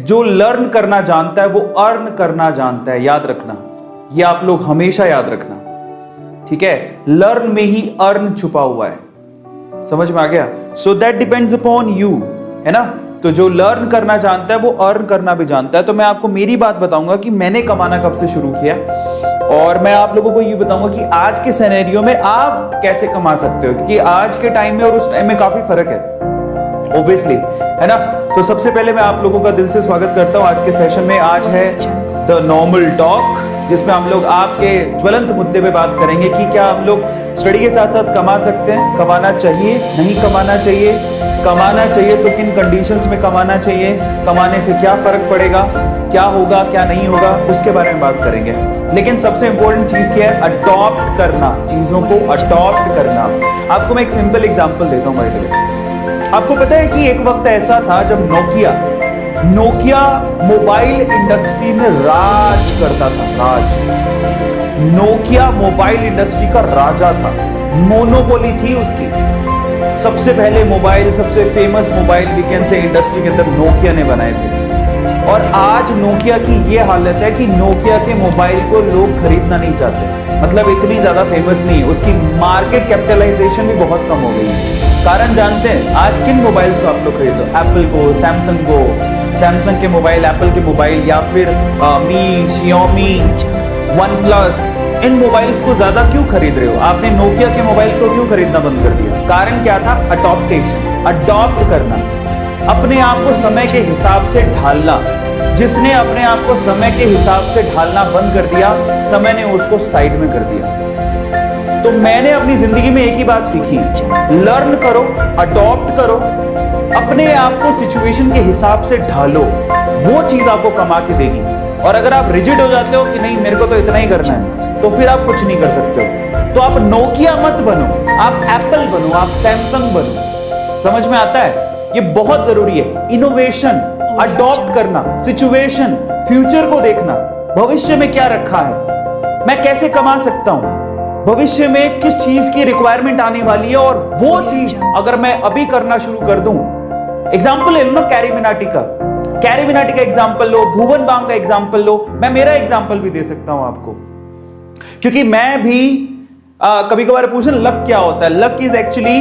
जो लर्न करना जानता है वो अर्न करना जानता है, याद रखना, ये आप लोग हमेशा याद रखना, ठीक है। लर्न में ही अर्न छुपा हुआ है, समझ में आ गया। So that depends upon you, है ना। तो जो लर्न करना जानता है वो अर्न करना भी जानता है। तो मैं आपको मेरी बात बताऊंगा कि मैंने कमाना कब से शुरू किया, और मैं आप लोगों को ये बताऊंगा कि आज के सिनेरियो में आप कैसे कमा सकते हो, क्योंकि आज के टाइम में और उस टाइम में काफी फर्क है ऑब्वियसली, है ना। तो सबसे पहले मैं आप लोगों का दिल से स्वागत करता हूं आज के सेशन में। आज है द नॉर्मल टॉक, जिसमें हम लोग आपके ज्वलंत मुद्दे पे बात करेंगे कि क्या हम लोग स्टडी के साथ साथ कमा सकते हैं, कमाना चाहिए, नहीं कमाना चाहिए, कमाना चाहिए तो किन कंडीशंस में कमाना चाहिए, कमाने से क्या फर्क पड़ेगा, क्या होगा क्या नहीं होगा, उसके बारे में बात करेंगे। लेकिन सबसे इंपॉर्टेंट चीज क्या है, अडॉप्ट करना, चीजों को अडॉप्ट करना। आपको मैं एक सिंपल एग्जांपल देता हूं भाई। आपको पता है कि एक वक्त ऐसा था जब नोकिया मोबाइल इंडस्ट्री में राज करता था, नोकिया मोबाइल इंडस्ट्री का राजा था, मोनोपोली थी उसकी। सबसे पहले मोबाइल, सबसे फेमस मोबाइल वीकेंड से इंडस्ट्री के अंदर नोकिया ने बनाए थे। और आज नोकिया की ये हालत है कि नोकिया के मोबाइल को लोग खरीदना नहीं चाहते, मतलब इतनी ज्यादा फेमस नहीं है, उसकी मार्केट कैपिटलाइजेशन भी बहुत कम हो गई है। कारण जानते हैं आज किन मोबाइल्स को आप लोग खरीदो, एप्पल को, सैमसंग के मोबाइल, एप्पल के मोबाइल, या फिर मी, शियोमी, वन प्लस, इन मोबाइल्स को ज्यादा क्यों खरीद रहे हो? आपने नोकिया के मोबाइल को क्यों खरीदना बंद कर दिया? कारण क्या था? अडॉप्टेशन, अडॉप्ट करना, अपने आप को समय के हिसाब से ढालना। जिसने अपने आप को समय के हिसाब से ढालना बंद कर दिया, समय ने उसको साइड में कर दिया। तो मैंने अपनी जिंदगी में एक ही बात सीखी, लर्न करो, अडॉप्ट करो, अपने आप को सिचुएशन के हिसाब से ढालो, वो चीज आपको कमा के देगी। और अगर आप रिजिड हो जाते हो कि नहीं मेरे को तो इतना ही करना है, तो फिर आप कुछ नहीं कर सकते हो। तो आप नोकिया मत बनो, आप एप्पल बनो, आप सैमसंग बनो। समझ में आता है? ये बहुत जरूरी है। इनोवेशन, अडॉप्ट करना, सिचुएशन, फ्यूचर को देखना, भविष्य में क्या रखा है, मैं कैसे कमा सकता हूं, भविष्य में किस चीज की रिक्वायरमेंट आने वाली है, और वो चीज अगर मैं अभी करना शुरू कर दूं। एग्जाम्पल ले लो ना कैरी मिनाटी का एग्जाम्पल लो, भुवन बाम का एग्जाम्पल लो, मैं मेरा एग्जाम्पल भी दे सकता हूं आपको, क्योंकि मैं भी कभी कभार पूछना लक क्या होता है। लक इज एक्चुअली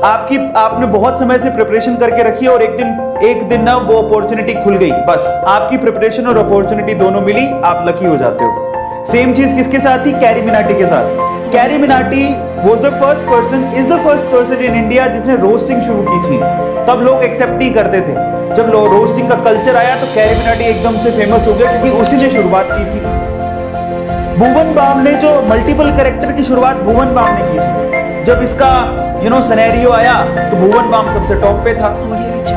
आपने बहुत समय से प्रिपरेशन करके रखी है और एक दिन ना वो अपॉर्चुनिटी खुल गई, बस आपकी प्रिपरेशन और अपॉर्चुनिटी दोनों मिली, आप लकी हो जाते हो। सेम चीज किसके साथ थी? कैरी मिनाटी के साथ। Carry Minati is the first person in India जिसने रोस्टिंग शुरू की थी। तब लोग एक्सेप्ट ही करते थे। जब रोस्टिंग का कल्चर आया तो कैरी मिनाटी एकदम से फेमस हो गया, क्योंकि उसी ने शुरुआत की थी। भुवन बाम ने जो मल्टीपल कैरेक्टर की शुरुआत भुवन बाम ने की थी। जब इसका सिनेरियो आया तो भुवन बाम सबसे टॉप पे था।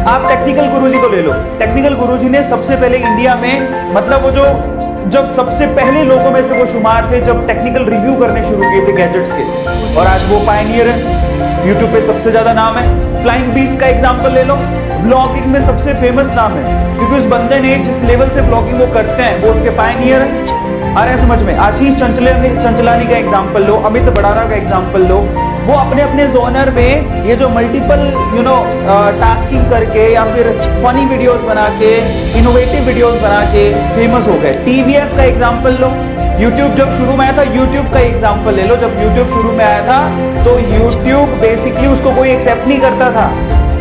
आप टेक्निकल गुरुजी को ले लो, टेक्निकल गुरुजी ने सबसे पहले इंडिया में, मतलब वो जब सबसे पहले लोगों में से वो शुमार थे जब टेक्निकल रिव्यू करने शुरू किए थे गैजेट्स के, और आज वो पायनियर है, यूट्यूब पे सबसे ज्यादा नाम है। फ्लाइंग बीस्ट का एग्जांपल ले लो, व्लॉगिंग में सबसे फेमस नाम है, क्योंकि उस बंदे ने जिस लेवल से व्लॉगिंग वो करते हैं वो उसके पायनियर है। आ रहा है समझ में? आशीष चंचलानी का एग्जांपल लो, अमित बड़ारा का एग्जांपल लो, वो अपने अपने जोनर में ये जो मल्टीपल टास्किंग करके या फिर फनी वीडियोस बना के, इनोवेटिव वीडियोस बना के फेमस हो गए। टीवीएफ का एग्जांपल लो, यूट्यूब जब शुरू में आया था, यूट्यूब का एग्जांपल ले लो, जब यूट्यूब शुरू में आया था तो यूट्यूब बेसिकली उसको कोई एक्सेप्ट नहीं करता था।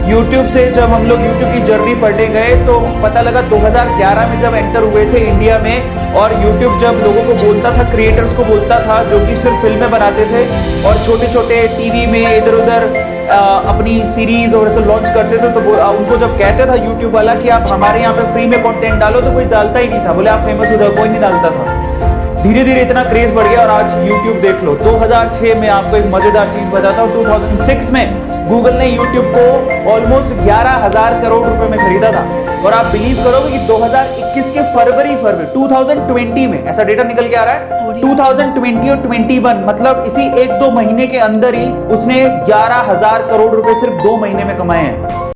यूट्यूब से जब हम लोग यूट्यूब की जर्नी पढ़ने गए तो पता लगा 2011 में जब एंटर हुए थे इंडिया में, और यूट्यूब जब लोगों को बोलता था, क्रिएटर्स को बोलता था जो कि सिर्फ फिल्में बनाते थे और छोटे छोटे टीवी में इधर उधर अपनी सीरीज और ऐसे लॉन्च करते थे, तो उनको जब कहते था यूट्यूब वाला कि आप हमारे यहाँ पे फ्री में कंटेंट डालो, तो कोई डालता ही नहीं था। बोले आप फेमस हो जाओ, कोई नहीं डालता था। धीरे धीरे इतना क्रेज बढ़ गया और आज YouTube देख लो। 2006 में आपको एक मजेदार चीज बताता हूँ, 2006 में गूगल ने YouTube को ऑलमोस्ट 11,000 करोड़ रुपए में खरीदा था, और आप बिलीव करोगे कि 2021 के फरवरी 2020 में ऐसा डेटा निकल के आ रहा है, 2020 और 21 मतलब इसी 1-2 महीने के अंदर ही उसने 11,000 करोड़ रुपए सिर्फ 2 महीने में कमाए हैं।